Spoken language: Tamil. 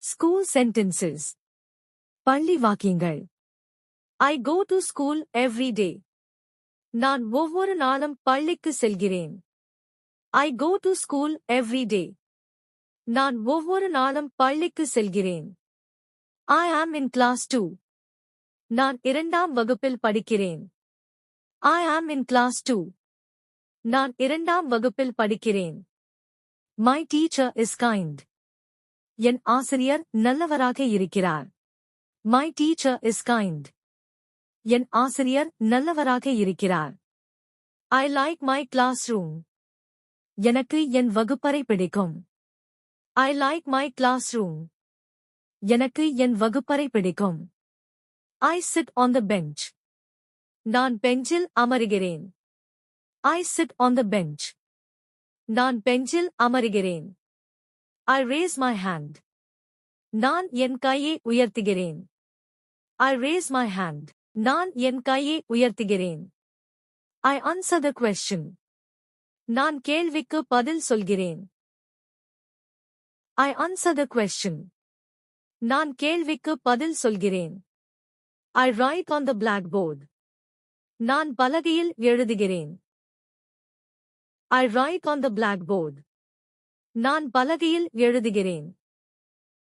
School sentences. பள்ளி வாக்கியங்கள். I go to school every day. நான் ஒவ்வொரு நாளும் பள்ளிக்கு செல்கிறேன். I go to school every day. நான் ஒவ்வொரு நாளும் பள்ளிக்கு செல்கிறேன். I am in class 2. நான் இரண்டாம் வகுப்பில் படிக்கிறேன். I am in class 2. நான் இரண்டாம் வகுப்பில் படிக்கிறேன். My teacher is kind. என் ஆசிரியர் நல்லவராக இருக்கிறார். My teacher is kind. என் ஆசிரியர் நல்லவராக இருக்கிறார். I like my classroom. எனக்கு என் வகுப்பறை பிடிக்கும். I like my classroom. எனக்கு என் வகுப்பறை பிடிக்கும். I sit on the bench. நான் பெஞ்சில் அமருகிறேன். I sit on the bench. நான் பெஞ்சில் அமருகிறேன். I raise my hand. நான் என் கையை உயர்த்துகிறேன். I raise my hand. நான் என் கையை உயர்த்துகிறேன். I answer the question. நான் கேள்விக்கு பதில் சொல்கிறேன். I answer the question. நான் கேள்விக்கு பதில் சொல்கிறேன். I write on the blackboard. நான் பலகையில் எழுதுகிறேன். I write on the blackboard. நான் பலகையில் எழுதுகிறேன்.